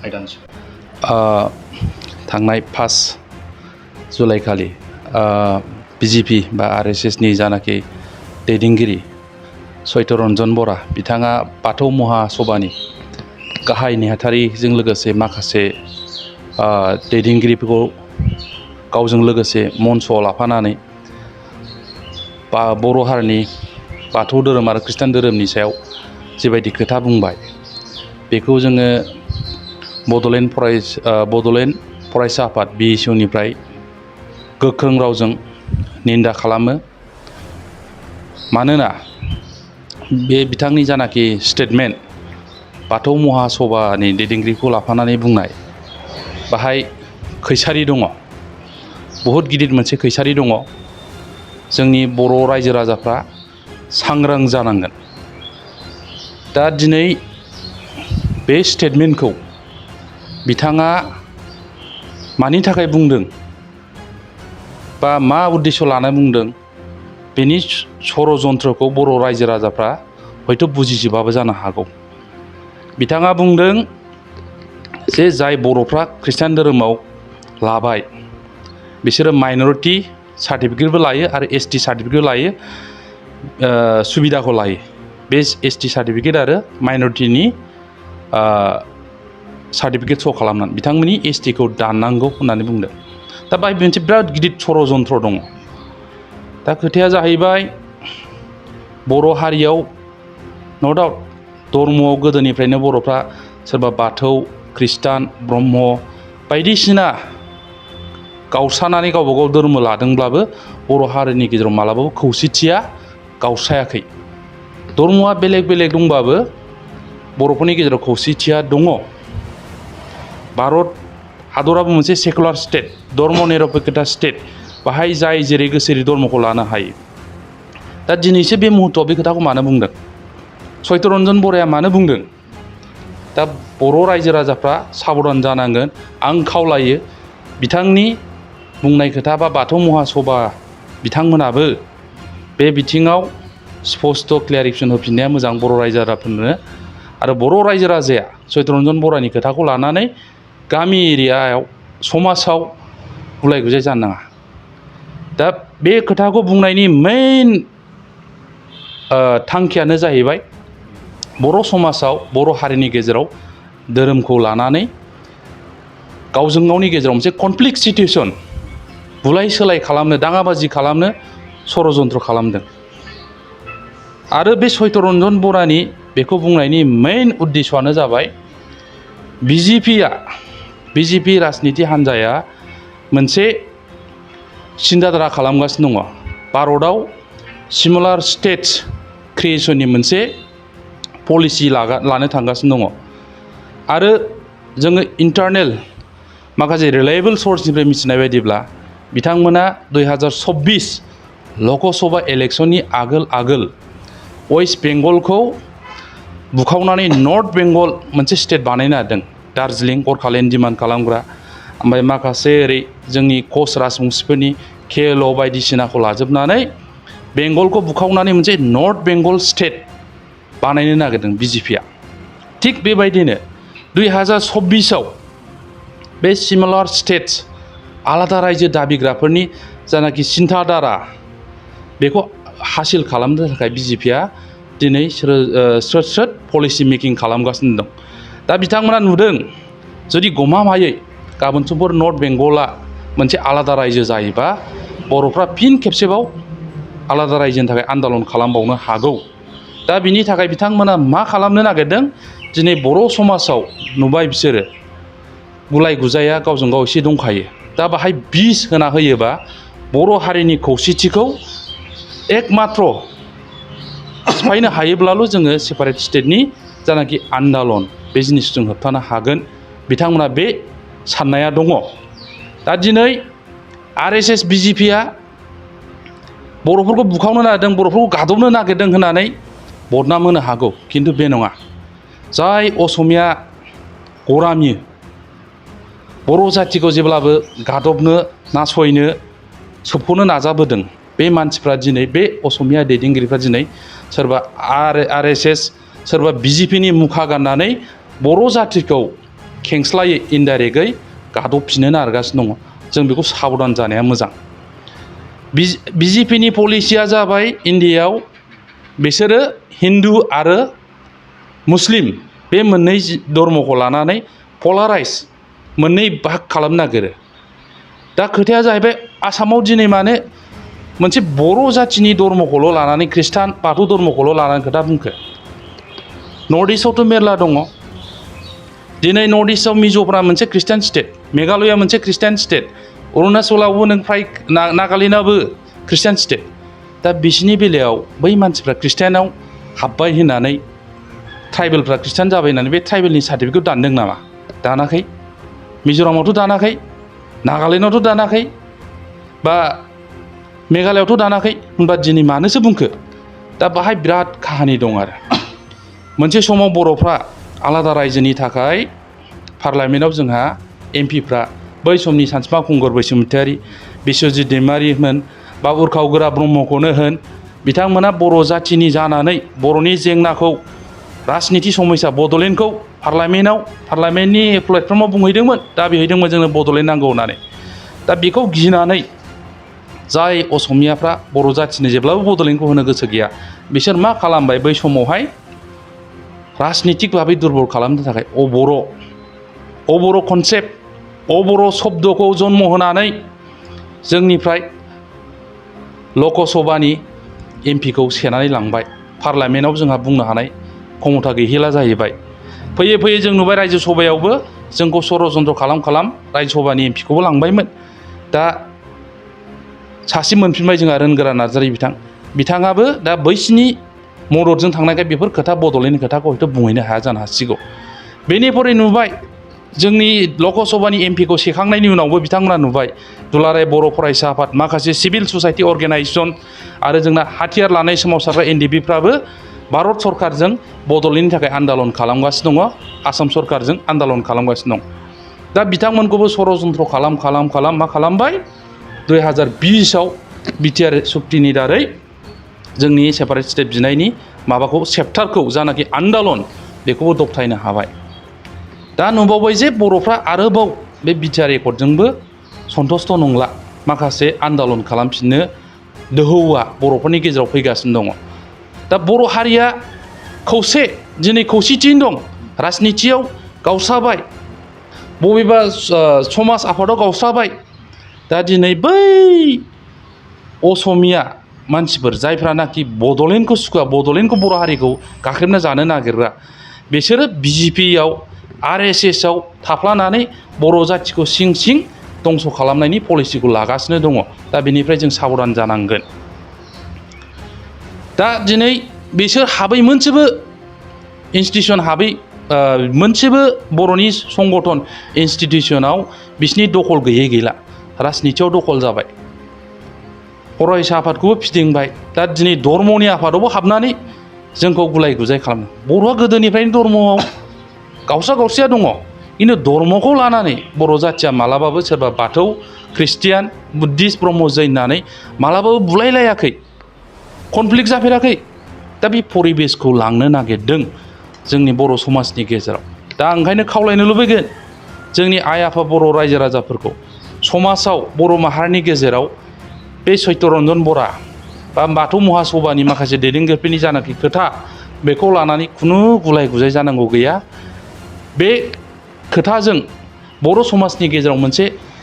आयदानि सायाव थांनाय 5 जुलाइ खालि बिजेपि बा आरएसएसनि जानाखि दैदेनगिरि चैतरन्जन बरा बिथाङा बाथौ महासभानि गाहाय नेहाथारिजों लोगोसे माखासे दैदेनगिरिफोरखौ गावजों लोगोसे मन्चआव लाफानानै बर' हारिनि बाथौ धोरोम आरो खृष्टान धोरोमनि सायाव जिबायदि खोथा बुंबाय बेखौ जोङो बड'लेण्ड फरायसा आफाद BSUनिफ्राय गोख्रों रावजों निन्दा खालामो। मानोना बे बिथांनि जानाखि स्टेटमेन्ट बाथौ महासभानि दैदेनगिरिखौ लाफानानै बुंनाय बाहाय खैसारि दङ, बहुद गिदिर मोनसे खैसारि दङ। जोंनि बर' रायजो राजाफ्रा सांग्रां जानांगोन। दा दिनै बे स्टेटमेन्टखौ बिथाङा मानि थाखाय बुंदों बा मा उद्देश्य लाना बुंदों बेनि षड़यन्त्रखौ बर' रायजो राजाफ्रा हयथ' बुजिजोबाबो जानो हागौ। बिथाङा बुंदों जे जाय बर'फ्रा खृष्टान धोरोमाव लाबाय बिसोरो माइन'रिटि सार्टिफिकेटबो लायो आरो ST सार्टिफिकेट लायो, सुबिदाखौ लायो। बे ST सार्टिफिकेट आरो माइन'रिटिनि सार्टिफिकेट श' खालामनानै बिथांमोननि STखौ दाननांगौ होननानै बुंदों। दा बाहाय मोनसे बिराद गिदिर षड़यन्त्र दङ। दा खोथाया जाहैबाय बर' हारियाव न' डाउट धर्मआव गोदोनिफ्रायनो बर'फ्रा सोरबा बाथौ, खृष्टान, ब्रह्म बायदिसिना गावस्रानानै गावबा गाव धर्म लादोंब्लाबो बर' हारिनि गेजेराव मालाबाबो खौसेथिया गावस्रायाखै। धर्मआ बेलेग बेलेग दंबाबो बर'फोरनि गेजेराव खौसेथिया दङ। भारत हादराबो मोनसे सेकुलार स्टेट, धर्म निरपेक्षता स्टेट। बाहाय जाय जेरै गोसो एरै धर्मखौ लानो हायो। दा दिनैसो बे मुहुर्तआव बे खोथाखौ मानो बुंदों? चैतरन्जन बराया मानो बुंदों? दा बर' रायजो राजाफ्रा साबधान जानांगोन। आं खावलायो बिथांनि बुंनाय खोथा बा बाथौ महासभा बिथांमोनाबो बे बिथिङाव स्पष्ट क्लियारिफिकेसन होफिननाया मोजां बर' रायजो राजाफोरनो। आरो बर' रायजो राजाया चैतरन्जन बरानि खोथाखौ लानानै गामि एरियायाव समाजाव गुलाय गुजाय जानो नाङा। दा बे खोथाखौ बुंनायनि मेइन थांखियानो जाहैबाय बर' समाजाव बर' हारिनि गेजेराव धोरोमखौ लानानै गावजों गावनि गेजेराव मोनसे कनफ्लिक्ट सिटुएसन, बुलाय सोलाय खालामनो, दाङाबाजि खालामनो षड़यन्त्र खालामदों। आरो बे चैतरन्जन बरानि बेखौ बुंनायनि मेइन उद्देश्यआनो जाबाय बिजेपि राजनिति हान्जाया मोनसे सिन्ताधारा खालामगासिनो दङ। भारतआव सिमिलार स्टेट्स क्रिएसननि मोनसे पलिसि लानो थांगासिनो दङ। आरो जोङो इन्टारनेल माखासे रिलायेबल सर्सनिफ्राय मिथिनाय बायदिब्ला बिथांमोना 2026 लकसभा इलेक्सननि आगोल वेस्ट बेंगलखौ बुखावनानै नर्थ बेंगल मोनसे स्टेट बानायनो नागिरदों। दार्जिलिं गरखालेन्ड डिमान्ड खालामग्रा, ओमफ्राय माखासे ओरै जोंनि कच राजबंशिफोरनि KLO बायदिसिनाखौ लाजोबनानै बेंगलखौ बुखावनानै मोनसे नर्थ बेंगल स्टेट बानायनो नागिरदों बिजेपिया। थिग बेबायदिनो 2026आव बे सिमिलार स्टेट्स आलादा रायजो दाबिग्राफोरनि जानाखि सिन्ताधारा बेखौ हासिल खालामनो थाखाय बिजेपिया दिनै स्रोद पलिसि मेकिं खालामगासिनो दं। दा बिथांमोना नुदों जुदि गमामायै गाबोन समफोर नर्थ बेंगला मोनसे आलादा रायजो जायोबा बर'फ्रा फिन खेबसेबाव आलादा रायजोनि थाखाय आन्दालन खालामबावनो हागौ। दा बिनि थाखाय बिथांमोना मा खालामनो नागिरदों? दिनै बर' समाजाव नुबाय बिसोरो गुलाय गुजाया गावजों गाव एसे दंखायो। दा बाहाय बिस होना होयोबा बर' हारिनि खौसेथिखौ एकमात्र सिफायनो हायोब्लाल' जोङो सेपारेट स्टेटनि जानाखि आन्दालन बे जिनिसखौ जों होबथानो हागोन। बिथांमोना बे साननाया दङ। दा दिनै RSS बिजेपिया बर'फोरखौ बुखावनो नागिरदों, बर'फोरखौ गादबनो नागिरदों होननानै बदनाम होनो हागौ, खिन्थु बे नङा। जाय असमिया गरामि बर' जाथिखौ जेब्लाबो गादबनो, नासयनो, सोबख'नो नाजाबोदों बे मानसिफ्रा दिनै बे असमिया दैदेनगिरिफ्रा दिनै सोरबा RSS सोरबा बिजेपिनि मुखा गाननानै बर' जाथिखौ खेंस्लायै इनडाइरेक्टयै गादबफिननो नागिरगासिनो दङ। जों बेखौ साबधान जानाया मोजां। बिजेपिनि पलिसिया जाबाय इण्डियायाव बिसोरो हिन्दु आरो मुस्लिम बे मोननै धर्मखौ लानानै पलाराइज मोननै भाग खालामनो नागिरो। दा खोथाया जाहैबाय आसामाव दिनै मानो मोनसे बर' जाथिनि धर्मखौल' लानानै खृष्टान बाथौ धर्मखौल' लानानै खोथा बुंखो? नर्थ इस्टआवथ' मेरला दङ। दिनै नर्थ इस्टआव मिज'राम मोनसे खृष्टान स्टेट, मेघालया मोनसे खृष्टान स्टेट, अरुणाचलावबो नों फ्राय नागालेण्डआबो खृष्टान स्टेट। दा बिसिनि बेलायाव बै मानसिफ्रा खृष्टानाव हाब्बाय होननानै ट्राइबेलफ्रा खृष्टान जाबाय होननानै बे ट्राइबेलनि सार्टिफिकेट दानदों नामा? दानाखै। मिज'रामावथ' दानाखै, नागालेण्डआवथ' दानाखै, बा मेघालयआवथ' दानाखै। होनबा दिनै मानोसो बुंखो? दा बाहाय बिराद काहानि दं आरो। मोनसे समाव बर'फ्रा आलादा रायजोनि थाखाय पार्लामेन्टआव जोंहा एमपिफ्रा बै समनि सानसुमा खुंगुर बैसोमुतियारि, बिस्वजित दैमारिमोन बा उर्खाव गोरा ब्रह्मखौनो होन, बिथांमोना बर' जाथिनि जानानै बर'नि जेंनाखौ राजनिति समयसा बड'लेण्डखौ पार्लामेन्टनि प्लेटफर्माव बुंहैदोंमोन। दा बिहैदोंमोन जोंनो बड'लेण्ड नांगौ होननानै। दा बेखौ गिनानै जाय असमियाफ्रा बर' जाथिनो जेब्लाबो बड'लेण्डखौ होनो गोसो गैया, बिसोर मा खालामबाय बै समावहाय राजनितिक भाबै दुरबल खालामनो थाखाय अबर' कनसेप्ट, अबर' शब्दखौ जन्म होनानै जोंनिफ्राय लकसभानि एमपिखौ सेनानै लांबाय। पार्लामेन्टआव जोंहा बुंनो हानाय क्षमता गैहैला जाहैबाय। फैयै फैयै जों नुबाय रायजो सभायावबो जोंखौ षड़यन्त्र खालाम रायजो सभानि एमपिखौबो लांबायमोन। दा सासे मोनफिनबाय जोंहा रोनगोरा नार्जारि बिथाङाबो दा बैसिनि मददजों थांनायखाय बेफोर खोथा बड'लेण्डनि खोथाखौ हयथ' बुंहैनो हाया जानो हासिगौ। बेनिफ्राय नुबाय जोंनि लकसभानि एमपिखौ सेखांनायनि उनावबो बिथांमोना नुबाय दुलाराय बर' फरायसा आफाद, माखासे सिभिल ससाइटि अर्गेनाइजेसन आरो जोंना हाथियार लानाय सोमावसारग्रा एनडिएफबिफ्राबो भारत सरकारजों बड'लेण्डनि थाखाय आन्दालन खालामगासिनो दङ, आसाम सरकारजों आन्दालन खालामगासिनो दं। दा बिथांमोनखौबो षड़यन्त्र खालाम मा खालामबाय 2020आव बिटिआर सुक्तिनि दारै जोंनि सेपारेट स्टेट बिनायनि माबाखौ चेप्टारखौ जानाखि आन्दालन बेखौबो दबथायनो हाबाय। दा नुबावबाय जे बर'फ्रा आरोबाव बे बिटिआर एकर्डजोंबो सन्थुष्ट' नंला, माखासे आन्दालन खालामफिननो दोहौआ बर'फोरनि गेजेराव फैगासिनो दङ। दा बर' हारिया दिनै खौसेथियैनो दं, राजनितियाव गावस्राबाय, बबेबा समाज आफादाव गावस्राबाय। दा दिनै बै असमिया मानसिफोर जायफ्रानाखि बड'लेण्डखौ सुखुवा, बड'लेण्डखौ बर' हारिखौ गाख्रेबना जानो नागिरग्रा, बिसोरो बिजेपियाव आरएसएसआव थाफ्लानानै बर' जाथिखौ सिं दंस' खालामनायनि पलिसिखौ लागासिनो दङ। दा बेनिफ्राय जों साबधान जानांगोन। दा दिनै बिसोर हाबै मोनसेबो इन्सटिटिउसन मोनसेबो बर'नि संगठन इन्सटिटिउसनाव बिसिनि दखल गैला, राजनितियाव दखल जाबाय। फरायसा आफादखौबो फिदिंबाय। दा दिनै धर्मनि आफादावबो हाबनानै जोंखौ गुलाय गुजाय खालामो। बर'आ गोदोनिफ्रायनो धर्मआव गावस्राया दङ, खिन्थु धर्मखौ लानानै बर' जाथिया मालाबाबो सोरबा बाथौ, ख्रिस्टियान, बुद्धिस्ट, ब्रह्म जैन होननानै मालाबाबो बुलायलायाखै, कनफ्लिक्ट जाफेराखै। दा बे परिबेसखौ लांनो नागिरदों जोंनि बर' समाजनि गेजेराव। दा ओंखायनो खावलायनो लुबैगोन जोंनि आइ आफा बर' रायजो राजाफोरखौ, समाजाव बर' माहारिनि गेजेराव बे सत्यरन्जन बरा बा बाथौ महासभानि माखासे दैदेनगिरिफोरनि जानाखि खोथा, बेखौ लानानै खुनु गुलाय गुजाय जानांगौ गैया। बे खोथाजों बर' समाजनि गेजेराव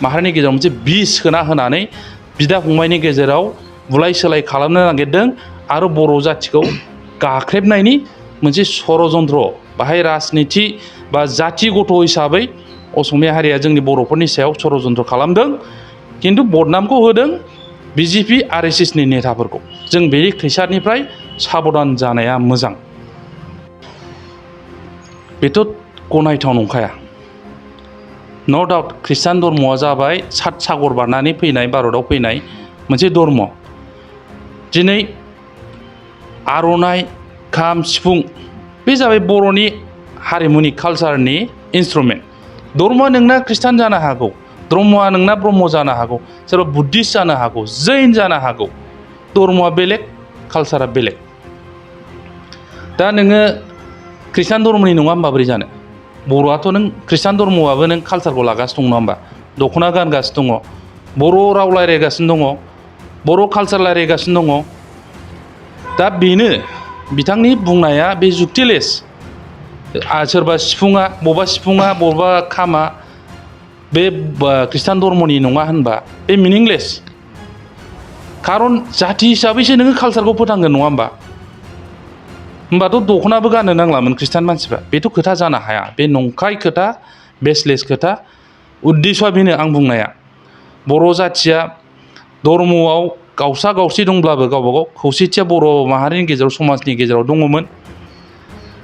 माहारिनि गेजेराव मोनसे बिस होना होनानै बिदा फंबायनि गेजेराव बुलाय सोलाय खालामनो नागिरदों आरो बर' जाथिखौ गाख्रेबनायनि मोनसे षड़यन्त्र। बाहाय राजनिति बा जाथि गथ' हिसाबै असमिया हारिया जोंनि बर'फोरनि सायाव षड़यन्त्र खालामदों, खिन्थु बदनामखौ होदों बिजेपि आरएसएसनि नेताफोरखौ। जों बे खैसारनिफ्राय साबधान जानाया मोजां। बेथ' गनायथाव नंखाया। न' डाउट खृष्टान धर्मआ जाबाय सात सागर बारनानै फैनाय, भारताव फैनाय मोनसे धर्म। दिनै आर'नाइ, खाम, सिफुं बे जाबाय बर'नि हारिमुनि कालसारनि इन्सट्रुमेन्ट। धर्मआ नोंना खृष्टान जानो हागौ, धर्मआ नोंना ब्रह्म जानो हागौ, सोरबा बुद्धिस्ट जानो हागौ, जैन जानो हागौ। धर्मआ बेलेग, कालसारा बेलेग। दा नोङो खृष्टान धर्मनि नङा होमबा बोरै जानो? बर'आथ' नों खृष्टान धर्मआबो नों कालसारखौ लागासिनो दं नङा होमबा दख'ना गानगासिनो दङ बर' राव रायज्लायगासिनो दङ बर' कालसार रायज्लायगासिनो दङ दा बेनो बिथांनि बुंनाया बे जुक्तिलेस सोरबा सिफुङा बबेबा खामा बे खृष्टान धर्मनि नङा होनबा बे मिनिंलेस खारन जाथि हिसाबैसो नोङो कालसारखौ फोथांगोन नङा होमबाथ' दख'नाबो गाननो नांलामोन खृष्टान मानसिफ्रा बेथ' खोथा जानो हाया बे नंखाय खोथा बेसलेस खोथा उद्देश्यआ बेनो आं बुंनाया बर' जाथिया धर्मआव गावसा गावसि दंब्लाबो गावबा गाव खौसेथिया बर' माहारिनि गेजेराव समाजनि गेजेराव दङमोन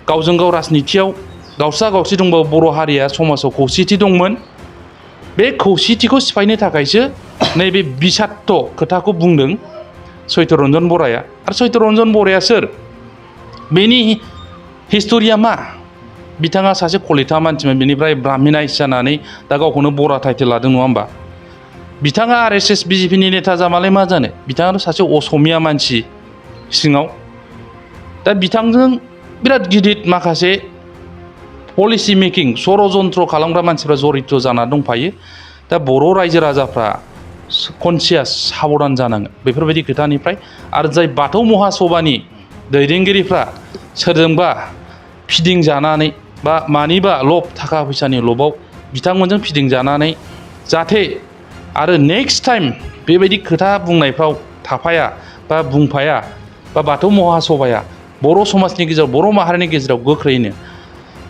गावजों गाव राजनितियाव गावसा गावसि दंबाबो बर' हारिया समाजाव खौसेथि दंमोन बे खौसेथिखौ सिफायनो थाखायसो नैबे बिसात्त खोथाखौ बुंदों सत्यरन्जन बराया आरो सत्यरन्जन बराया सोर बेनि हिस्ट'रिया मा बिथाङा सासे कलिता मानसिमोन बेनिफ्राय ब्राह्मिनाइस जानानै दा गावखौनो बरा टाइटेल लादों नङा होमबा बिथाङा RSS बिजेपिनि नेता जामालाय मा जानो बिथाङाथ' सासे असमिया मानसि सिङाव दा बिथांजों बिराद गिदिर माखासे पलिसि मेकिं षड़यन्त्र खालामग्रा मानसिफ्रा जरित जाना दंफायो दा बर' रायजो राजाफ्रा कनसियास साबधान जानांगोन बेफोरबायदि खोथानिफ्राय आरो जाय बाथौ महासभानि दैदेनगिरिफ्रा सोरजोंबा फिदिंजानानै बा मानिबा लब थाखा फैसानि लबाव बिथांमोनजों फिदिंजानानै जाहाथे आरो नेक्स्ट टाइम बेबायदि खोथा बुंनायफ्राव थाफाया बा बुंफाया बा बाथौ महासभाया बर' समाजनि गेजेराव बर' माहारिनि गेजेराव गोख्रैनो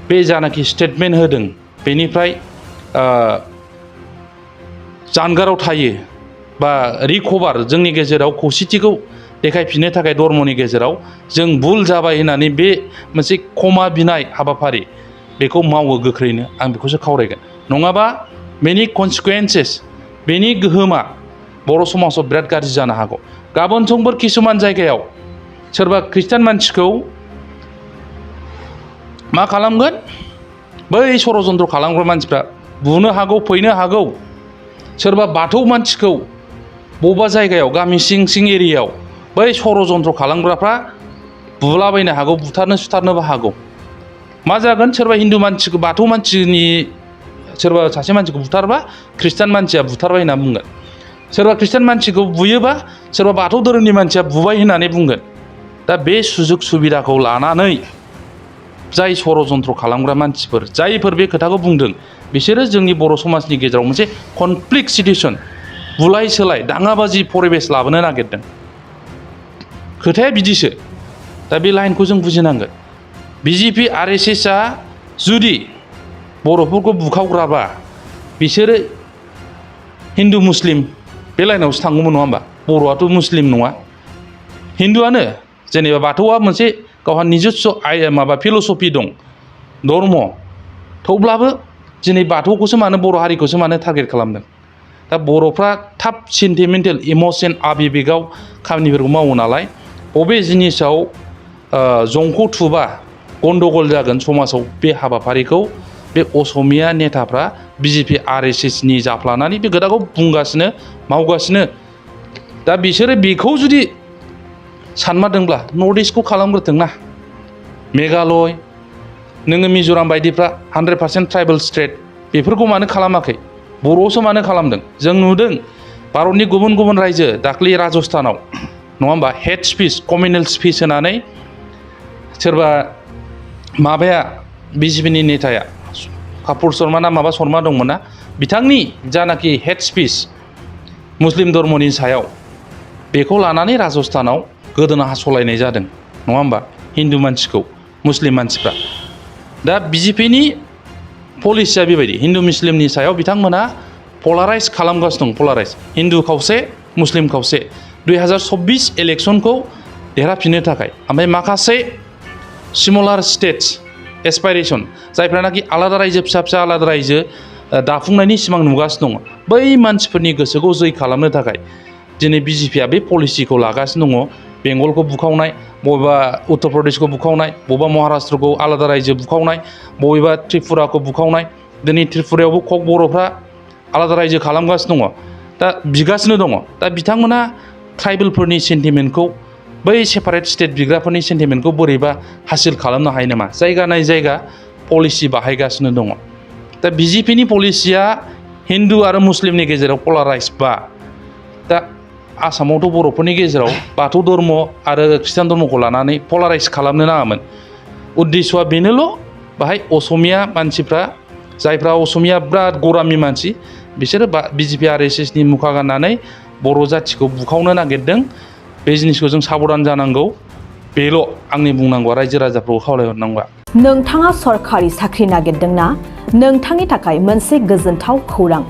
बे जानाखि स्टेटमेन्ट होदों बेनिफ्राय जानगाराव थायो बा रिकभार जोंनि गेजेराव खौसेथिखौ देखायफिननो थाखाय धर्मनि गेजेराव जों भुल जाबाय होननानै बे मोनसे क्षमा बिनाय हाबाफारि बेखौ मावो गोख्रैनो आं बेखौसो खावलायगोन नङाबा बेनि कनसिकुवेन्सेस बेनि गोहोमा बर' समाजाव बिराद गाज्रि जानो हागौ गाबोन समफोर किसुमान जायगायाव सोरबा खृष्टान मानसिखौ मा खालामगोन बै षड़यन्त्र खालामग्रा मानसिफ्रा बुनो हागौ फैनो हागौ सोरबा बाथौ मानसिखौ बबेबा जायगायाव गामि सिं सिं एरियायाव बै षड़यन्त्र खालामग्राफ्रा बुलाबायनो हागौ बुथारनो सुथारनोबो हागौ मा जागोन सोरबा हिन्दु मानसिखौ बाथौ मानसिनि सोरबा सासे मानसिखौ बुथारबा खृष्टान मानसिया बुथारबाय होनना बुंगोन सोरबा खृष्टान मानसिखौ बुयोबा सोरबा बाथौ धोरोमनि मानसिया बुबाय होननानै बुंगोन दा बे सुजुग सुबिदाखौ लानानै जाय षड़यन्त्र खालामग्रा मानसिफोर जायफोर बे खोथाखौ बुंदों बिसोरो जोंनि बर' समाजनि गेजेराव मोनसे कनफ्लिक्ट सिटुएसन बुलाय सोलाय दाङाबाजि परिबेस लाबोनो नागिरदों खोथाया बिदिसो दा बे लाइनखौ जों बुजिनांगोन बिजेपि RSSआ जुदि बर'फोरखौ बुखावग्राबा बिसोरो हिन्दु मुस्लिम बे लाइनावसो थांगौमोन नङा होमबा बर'आथ' मुस्लिम नङा हिन्दुआनो जेनेबा बाथौआ मोनसे गावहा निजस्व फिल'सफि दं धर्म थेवब्लाबो दिनै बाथौखौसो मानो बर' हारिखौसो मानो टारगेट खालामदों दा बर'फ्रा थाब सेन्टिमेन्टेल इम'सन आबेबिगाव खामानिफोरखौ मावो नालाय बबे जिनिसाव जंखौ थुबा गन्दगल जागोन समाजाव बे हाबाफारिखौ बे असमिया नेताफ्रा बिजेपि RSSनि जाफ्लानानै बे खोथाखौ बुंगासिनो मावगासिनो दा बिसोरो बेखौ जुदि सानमारदोंब्ला नर्थ इस्टखौ खालामग्रोथोंना मेघालय नोङो मिज'राम बायदिफ्रा 100% ट्राइबेल स्टेट बेफोरखौ मानो खालामाखै बर'आवसो मानो खालामदों जों नुदों भारतनि गुबुन गुबुन रायजो दाख्लै राजस्थानाव नङा होमबा हेड स्पिच कमिउनेल स्पिच होनानै सोरबा माबाया बिजेपिनि नेताया कापुर शर्मा ना माबा शर्मा दंमोन ना बिथांनि जानाखि हेड स्पिच मुस्लिम धर्मनि सायाव बेखौ लानानै राजस्थानाव गोदोना हास'लायनाय जादों नङा होमबा हिन्दु मानसिखौ मुस्लिम मानसिफ्रा दा बिजेपिनि पलिसिया बेबायदि हिन्दु मुस्लिमनि सायाव बिथांमोना पलाराइज खालामगासिनो दं पलाराइज हिन्दु खावसे मुस्लिम खावसे 2024 इलेक्सनखौ देरहाफिननो थाखाय ओमफ्राय माखासे सिमिलार स्टेट्स एसपाइरेसन जायफ्रानाखि आलादा रायजो फिसा फिसा आलादा रायजो दाफुंनायनि सिमां नुगासिनो दङ बै मानसिफोरनि गोसोखौ जै खालामनो थाखाय दिनै बिजेपिया बे पलिसिखौ लागासिनो दङ बेंगलखौ बुखावनाय बबेबा उत्तर प्रदेशखौ बुखावनाय बबेबा महाराष्ट्रखौ आलादा रायजो बुखावनाय बबेबा त्रिपुराखौ बुखावनाय दिनै त्रिपुरायावबो कक बर'फ्रा आलादा रायजो खालामगासिनो दङ दा बिगासिनो दङ दा बिथांमोना ट्राइबेलफोरनि सेन्टिमेन्टखौ बै सेपारेट स्टेट बिग्राफोरनि सेन्टिमेन्टखौ बोरैबा हासिल खालामनो हायो नामा जायगा नाय जायगा पलिसि बाहायगासिनो दङ दा BJPनि पलिसिया हिन्दु आरो मुस्लिमनि गेजेराव पलाराइज बा दा आसामावथ' बर'फोरनि गेजेराव बाथौ धर्म आरो ख्रिस्टान धर्मखौ लानानै पलाराइज खालामनो नाङामोन उद्देश्यआ बेनोल' बाहाय असमिया मानसिफ्रा जायफ्रा असमिया बिराद गरामि मानसि बिसोरो BJP RSSनि मुखा गाननानै बर' जाथिखौ बुखावनो नागिरदों बे जिनिसखौ जों साबधान जानांगौ बेल' आंनि बुंनांगौआ रायजो राजाफोरखौ खावलायहरनांगौआ नोंथाङा सरखारि साख्रि नागिरदोंना नोंथांनि थाखाय मोनसे गोजोनथाव खौरां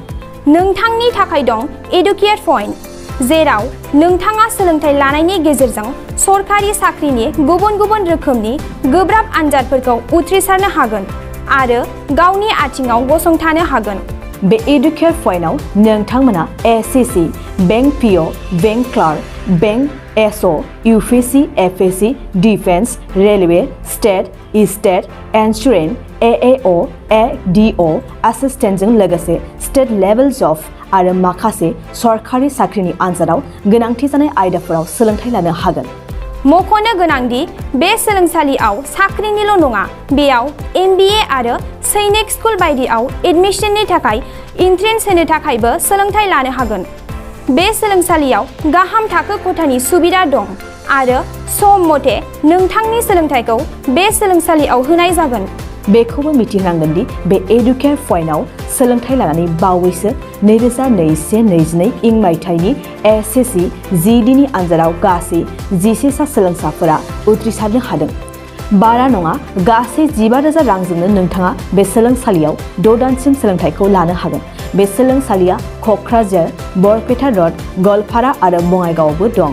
नोंथांनि थाखाय दं एडुकेट पइन्ट जेराव नोंथाङा सोलोंथाइ लानायनि गेजेरजों सरखारि साख्रिनि गुबुन गुबुन रोखोमनि गोब्राब आनजादफोरखौ उथ्रिसारनो हागोन आरो गावनि आथिङाव गसंथानो हागोन बे एडुकेट पइन्टआव नोंथांमोना SSC bank PO bank clerk bank SO UPSC FSC defence railway state insurance AAO ADO एसिस्टेन्टजों लोगोसे स्टेट लेभेल जब आरो माखासे सरखारि साख्रिनि आनजादाव गोनांथि जानाय आयदाफोराव सोलोंथाइ लानो हागोन मख'नो गोनांदि बे सोलोंसालियाव साख्रिनिल' नङा बेयाव MBA आरो सैनिक स्कुल बायदियाव एडमिशननि थाखाय एन्ट्रेन्स होनो थाखायबो सोलोंथाइ लानो हागोन बे सोलोंसालियाव गाहाम थाखो खथानि सुबिदा दं आरो सम मथे नोंथांनि सोलोंथाइखौ बे सोलोंसालियाव होनाय जागोन बेखौबो मिथिनांगोन दि बे एडुकेट पइन्टआव सोलोंथाइ लानानै बावैसो 2021-22 इं मायथाइनि SSC GDनि आनजादाव गासै 11 सा सोलोंसाफोरा उथ्रिसारनो हादों बारा नङा गासै 15,000 रांजोंनो नोंथाङा बे सोलोंसालियाव 6 दानसिम सोलोंथाइखौ लानो हागोन बे सोलोंसालिया क'क्राझार बरपेटा रड गवालपारा आरो बङाइगावआवबो दं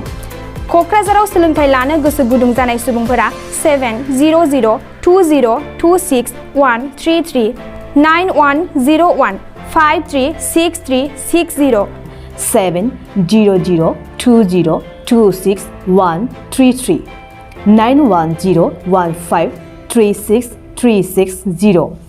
क'क्राझाराव सोलोंथाइ लानो गोसो गुदुं जानाय सुबुंफोरा 70020261333 9101 536360 70020261333 9101536360